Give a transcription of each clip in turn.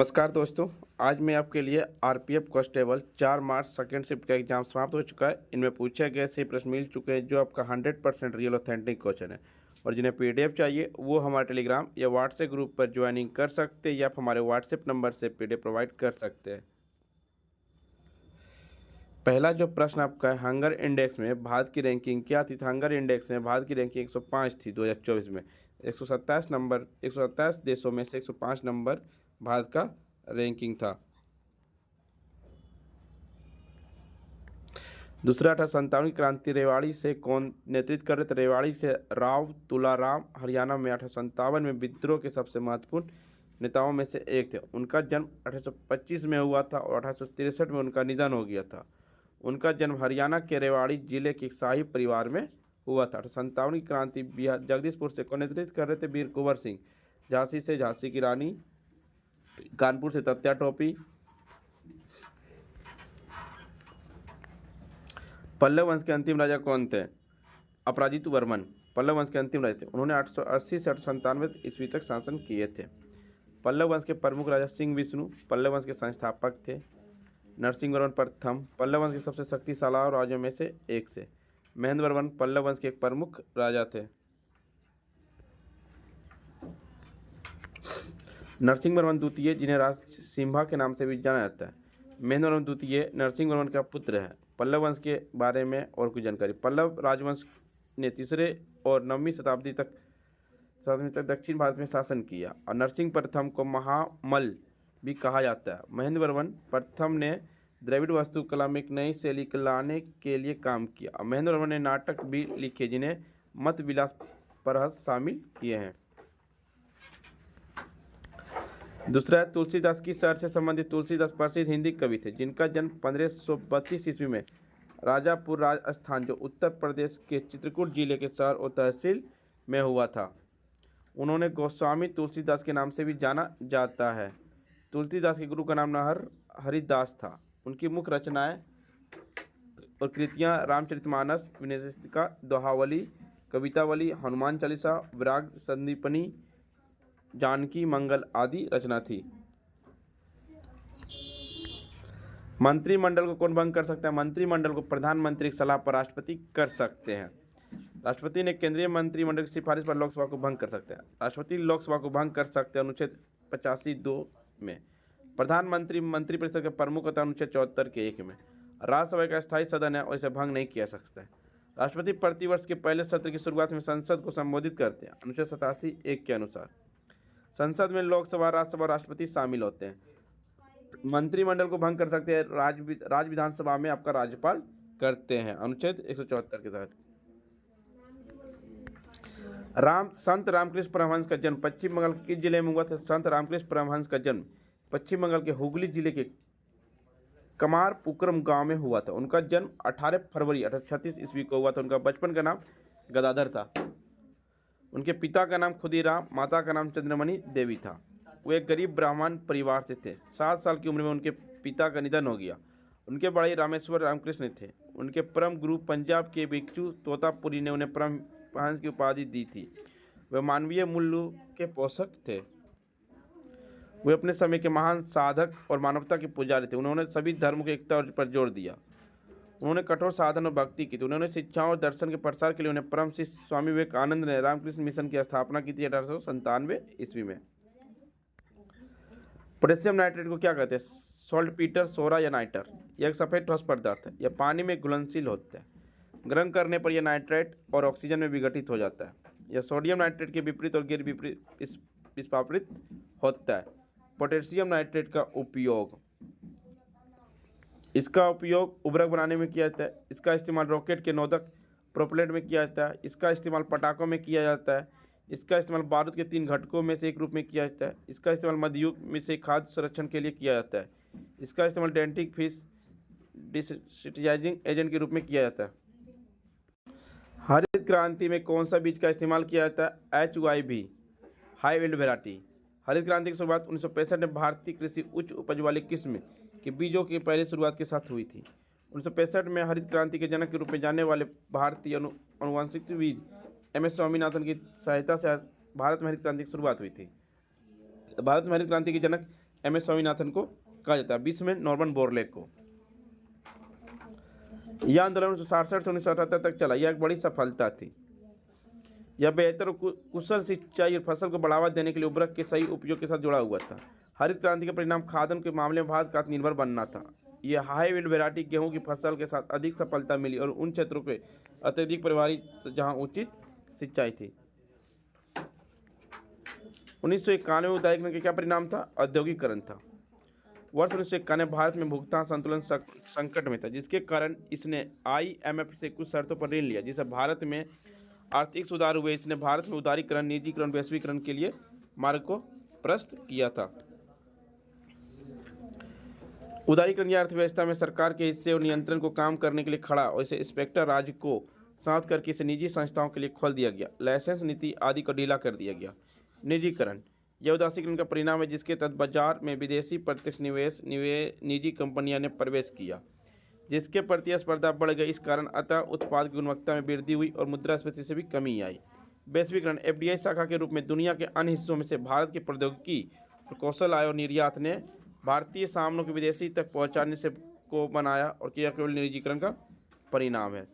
नमस्कार दोस्तों। आज मैं आपके लिए RPF constable 4 March second shift का एग्जाम समाप्त हो चुका है। इनमें पूछे गए से प्रश्न मिल चुके हैं जो आपका 100% रियल ऑथेंटिक क्वेश्चन है। और जिन्हें पीडीएफ चाहिए वो हमारे टेलीग्राम या व्हाट्सएप ग्रुप पर ज्वाइनिंग कर सकते हैं या आप हमारे व्हाट्सएप नंबर से पीडीएफ प्रोवाइड कर सकते हैं। पहला जो प्रश्न आपका है, हंगर इंडेक्स में भारत की रैंकिंग क्या थी? हंगर इंडेक्स में भारत की रैंकिंग 105 थी 2024 में। 127 देशों में से 105 नंबर भारत का रैंकिंग था। दूसरा था 57वीं क्रांति रेवाड़ी से कौन नेतृत्व कर रहे थे? रेवाड़ी से राव तुलाराम हरियाणा में 1857 में विद्रोह के सबसे महत्वपूर्ण नेताओं में से एक थे। उनका जन्म 1825 में हुआ था और 1863 में उनका निधन हो गया था। उनका जन्म हरियाणा के रेवाड़ी जिले के एक शाही परिवार में हुआ था। 57वीं क्रांति बिहार जगदीशपुर से कौन नेतृत्व कर रहे थे? वीर कुंवर सिंह। झांसी से झांसी की रानी, कानपुर से तत्या टोपी। पल्लव वंश के अंतिम राजा कौन थे? अपराजित वर्मन पल्लव वंश के अंतिम राजा थे। उन्होंने 880 से 897 ईस्वी तक शासन किए थे। पल्लव वंश के प्रमुख राजा सिंह विष्णु पल्लव वंश के संस्थापक थे। नरसिंह वर्मन प्रथम पल्लव वंश के सबसे शक्तिशाली राजाओं में से एक से। महेंद्र वर्मन पल्लव वंश के एक प्रमुख राजा थे। नरसिंह वर्मन द्वितीय, जिन्हें राज सिम्हा के नाम से भी जाना जाता है। महेंद्र वर्मन द्वितीय नरसिंह वर्मन का पुत्र है। पल्लव वंश के बारे में और कुछ जानकारी। पल्लव राजवंश ने 3रे और 9वीं शताब्दी तक दक्षिण भारत में शासन किया और नरसिंह प्रथम को महामल भी कहा जाता है। महेंद्र वर्मन प्रथम ने द्रविड़ वास्तुकला में एक नई शैली लाने के लिए काम किया और महेंद्र वर्मन ने नाटक भी लिखे जिन्हें मत विलास परहस शामिल किए हैं। दूसरा है तुलसीदास की शहर से संबंधित। तुलसीदास प्रसिद्ध हिंदी कवि थे जिनका जन्म 1532 ईस्वी में राजापुर राजस्थान जो उत्तर प्रदेश के चित्रकूट जिले के शहर और तहसील में हुआ था। उन्होंने गोस्वामी तुलसीदास के नाम से भी जाना जाता है। तुलसीदास के गुरु का नाम नरहर हरिदास था। उनकी मुख्य रचनाएं और कृतियां रामचरितमानस, विनयशिका, दोहावली, कवितावली, हनुमान चालीसा, विराग संदीपनी, जानकी मंगल आदि रचना थी। मंत्रिमंडल को कौन भंग कर सकता है? मंत्रिमंडल को प्रधानमंत्री की सलाह पर राष्ट्रपति कर सकते हैं। राष्ट्रपति ने केंद्रीय मंत्रिमंडल की सिफारिश पर लोकसभा को भंग कर सकते हैं। राष्ट्रपति लोकसभा को भंग कर सकते हैं अनुच्छेद 85(2) में। प्रधानमंत्री मंत्रिपरिषद के प्रमुख होता है अनुच्छेद 74 के 1 में। राज्यसभा का स्थायी सदन है और इसे भंग नहीं किया सकता है। राष्ट्रपति प्रतिवर्ष के पहले सत्र की शुरुआत में संसद को संबोधित करते हैं अनुच्छेद 87(1) के अनुसार। संसद में लोकसभा, राज्यसभा, राष्ट्रपति शामिल होते हैं। मंत्रिमंडल को भंग कर सकते हैं राज्य विधानसभा में आपका राज्यपाल करते हैं अनुच्छेद 174 के तहत। संत रामकृष्ण परमहंस का जन्म पश्चिम बंगाल के किस जिले में हुआ था? संत रामकृष्ण परमहंस का जन्म पश्चिम बंगाल के हुगली जिले के कमारपुकुरम गांव में हुआ था। उनका जन्म 18 फरवरी 1836 ईस्वी को हुआ था। उनका बचपन का नाम गदाधर था। उनके पिता का नाम खुदीराम, माता का नाम चंद्रमणि देवी था। वो एक गरीब ब्राह्मण परिवार से थे। 7 साल की उम्र में उनके पिता का निधन हो गया। उनके बड़े रामेश्वर रामकृष्ण थे। उनके परम गुरु पंजाब के भिक्षु तोतापुरी ने उन्हें परमहंस की उपाधि दी थी। वे मानवीय मूल्यों के पोषक थे। वे अपने समय के महान साधक और मानवता के पुजारी थे। उन्होंने सभी धर्मों की एकता पर जोर दिया। उन्होंने कठोर साधन और भक्ति की थी। उन्होंने शिक्षाओं और दर्शन के प्रसार के लिए उन्हें परम शिष्य स्वामी विवेकानंद ने रामकृष्ण मिशन की स्थापना की थी 1897 ईस्वी में। पोटेशियम नाइट्रेट को क्या कहते हैं? सॉल्टपीटर, सोरा या नाइटर। यह एक सफेद ठोस पदार्थ है। यह पानी में घुलनशील होता है। ग्रहण करने पर यह नाइट्रेट और ऑक्सीजन में विघटित हो जाता है। यह सोडियम नाइट्रेट के विपरीत और गैर विपरीत विस्फापित होता है। पोटेशियम नाइट्रेट का उपयोग, इसका उपयोग उर्वरक बनाने में किया जाता है। इसका इस्तेमाल रॉकेट के नोदक प्रोपेलेंट में किया जाता है। इसका इस्तेमाल पटाखों में किया जाता है। इसका इस्तेमाल बारूद के 3 घटकों में से एक रूप में किया जाता है। इसका इस्तेमाल मध्ययुग में से खाद्य संरक्षण के लिए किया जाता है। इसका इस्तेमाल डेंटिक फिश डिसेंसिटाइजिंग एजेंट के रूप में किया जाता है। हरित क्रांति में कौन सा बीज का इस्तेमाल किया जाता है? HYV, high yield variety. हरित क्रांति की शुरुआत 1965 में भारतीय कृषि उच्च उपज वाली किस्म के बीजों की पहली शुरुआत के साथ हुई थी। 1965 में हरित क्रांति के जनक के रूप में जाने वाले भारतीय अनुवांशिकविद MS स्वामीनाथन की सहायता से भारत में हरित क्रांति की शुरुआत हुई थी। भारत में हरित क्रांति के जनक MS स्वामीनाथन को कहा जाता है, 20 में नॉर्मन बोरलैग को। यह आंदोलन 1967 से 1978 तक चला। यह एक बड़ी सफलता थी। यह बेहतर और कुशल सिंचाई और फसल को बढ़ावा देने के लिए उर्वरक के सही उपयोग के साथ जुड़ा हुआ था। हरित क्रांति का परिणाम खाद्यान्न के मामले में भारत का आत्मनिर्भर बनना था। यह हाई यील्ड वैरायटी गेहूं की फसल के साथ अधिक सफलता मिली और उन क्षेत्रों के अत्यधिक परिवारी जहां उचित सिंचाई थी। 1991 में उदारीकरण का क्या परिणाम था? औद्योगिकरण था। वर्ष 1991 भारत में भुगतान संतुलन संकट में था, जिसके कारण इसने IMF से कुछ शर्तों पर ऋण लिया, जिससे भारत में आर्थिक सुधार हुए। इसने भारत में उदारीकरण, निजीकरण, वैश्वीकरण के लिए मार्ग को प्रशस्त किया था। उदारीकरण या अर्थव्यवस्था में सरकार के हिस्से और नियंत्रण को काम करने के लिए खड़ा और इसे इंस्पेक्टर राज्य को साथ करके इसे निजी संस्थाओं के लिए खोल दिया गया। लाइसेंस नीति आदि को ढीला कर दिया गया। निजीकरण यह उदारीकरण का परिणाम है, जिसके तहत बाजार में विदेशी प्रत्यक्ष निवेश निजी कंपनियों ने प्रवेश किया, जिसके प्रतिस्पर्धा बढ़ गई। इस कारण अतः उत्पाद की गुणवत्ता में वृद्धि हुई और मुद्रास्फीति से भी कमी आई। वैश्वीकरण FDI शाखा के रूप में दुनिया के अन्य हिस्सों में से भारत की प्रौद्योगिकी, कौशल आय और निर्यात ने भारतीय सामानों के विदेशी तक पहुंचाने से को बनाया और यह केवल निजीकरण का परिणाम है।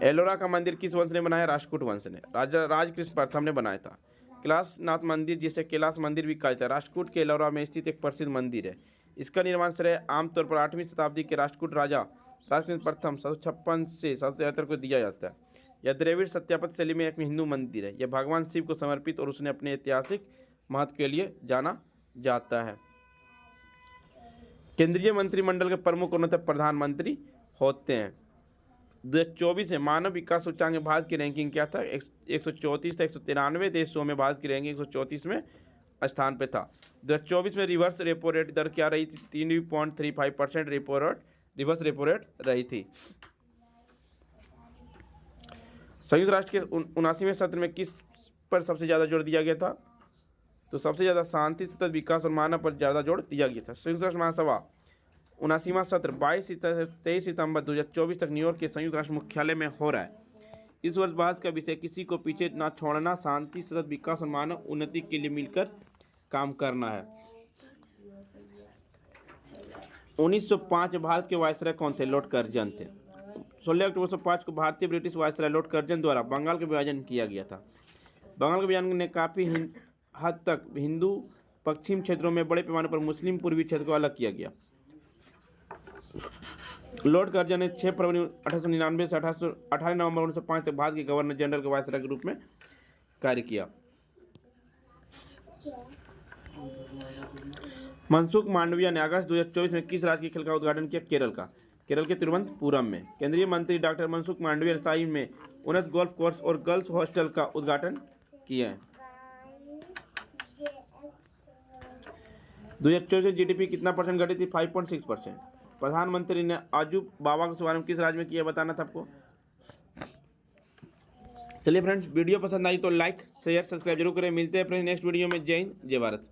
एलोरा का मंदिर किस वंश ने बनाया? राष्ट्रकूट वंश ने। राजा राजकृष्ण प्रथम ने बनाया था। कैलाशनाथ मंदिर, जिसे कैलाश मंदिर भी कहा जाता है, राष्ट्रकूट के एलोरा में स्थित एक प्रसिद्ध मंदिर है। इसका निर्माण श्रेय आमतौर पर 8वीं शताब्दी के राष्ट्रकूट राजा राजकृष्ण प्रथम 756 से 773 को दिया जाता है। यह द्रविड़ सत्यापत शैली में एक हिंदू मंदिर है। यह भगवान शिव को समर्पित और उसने अपने ऐतिहासिक महत्व के लिए जाना जाता है। केंद्रीय मंत्रिमंडल के प्रमुख प्रधानमंत्री होते हैं। 2024 में मानव विकास सूचकांक में भारत की रैंकिंग क्या था? 134 था। 193 देशों में भारत की रैंकिंग 134वें स्थान पे था। 2024 में रिवर्स रेपो रेट दर क्या रही थी? 3.35% रिवर्स रेपो रेट रही थी। संयुक्त राष्ट्र के 79वें सत्र में किस पर सबसे ज़्यादा जोर दिया गया था? तो सबसे ज़्यादा शांति, सतत विकास और मानव पर ज़्यादा जोर दिया गया था। संयुक्त राष्ट्र महासभा 79वां सत्र 22 से 23 सितंबर 2024 तक न्यूयॉर्क के संयुक्त राष्ट्र मुख्यालय में हो रहा है। इस वर्ष बहस का विषय किसी को पीछे न छोड़ना, शांति, सतत विकास और मानव उन्नति के लिए मिलकर काम करना है। 1905 में भारत के वायसराय कौन थे? लॉर्ड कर्जन थे। 16 अक्टूबर 1905 को भारतीय ब्रिटिश वायसराय लॉर्ड कर्जन द्वारा बंगाल का विभाजन किया गया था। बंगाल के विभाजन ने काफ़ी हद तक हिंदू पश्चिम क्षेत्रों में बड़े पैमाने पर मुस्लिम पूर्वी क्षेत्र को अलग किया गया। लॉर्ड कर्जन ने 6 फरवरी 1899 से 18 नवंबर 1905 तक भारत के गवर्नर जनरल के वायसराय के रूप में कार्य किया। मनसुख मांडविया ने अगस्त 2024 में किस राज्य के खेल का उद्घाटन किया? केरल का। केरल के तिरुवनंतपुरम में। केंद्रीय मंत्री डॉक्टर मनसुख मांडविया ने साई में उन्नत गोल्फ कोर्स और गर्ल्स हॉस्टल का उद्घाटन किया है। 2024 में GDP कितना परसेंट घटी थी? 5.6%। प्रधानमंत्री ने आजूब बाबा का शुभारंभ किस राज्य में किया? बताना था आपको। चलिए फ्रेंड्स, वीडियो पसंद आई तो लाइक शेयर सब्सक्राइब जरूर करें। मिलते हैं फ्रेंड्स नेक्स्ट वीडियो में। जय हिंद, जय भारत।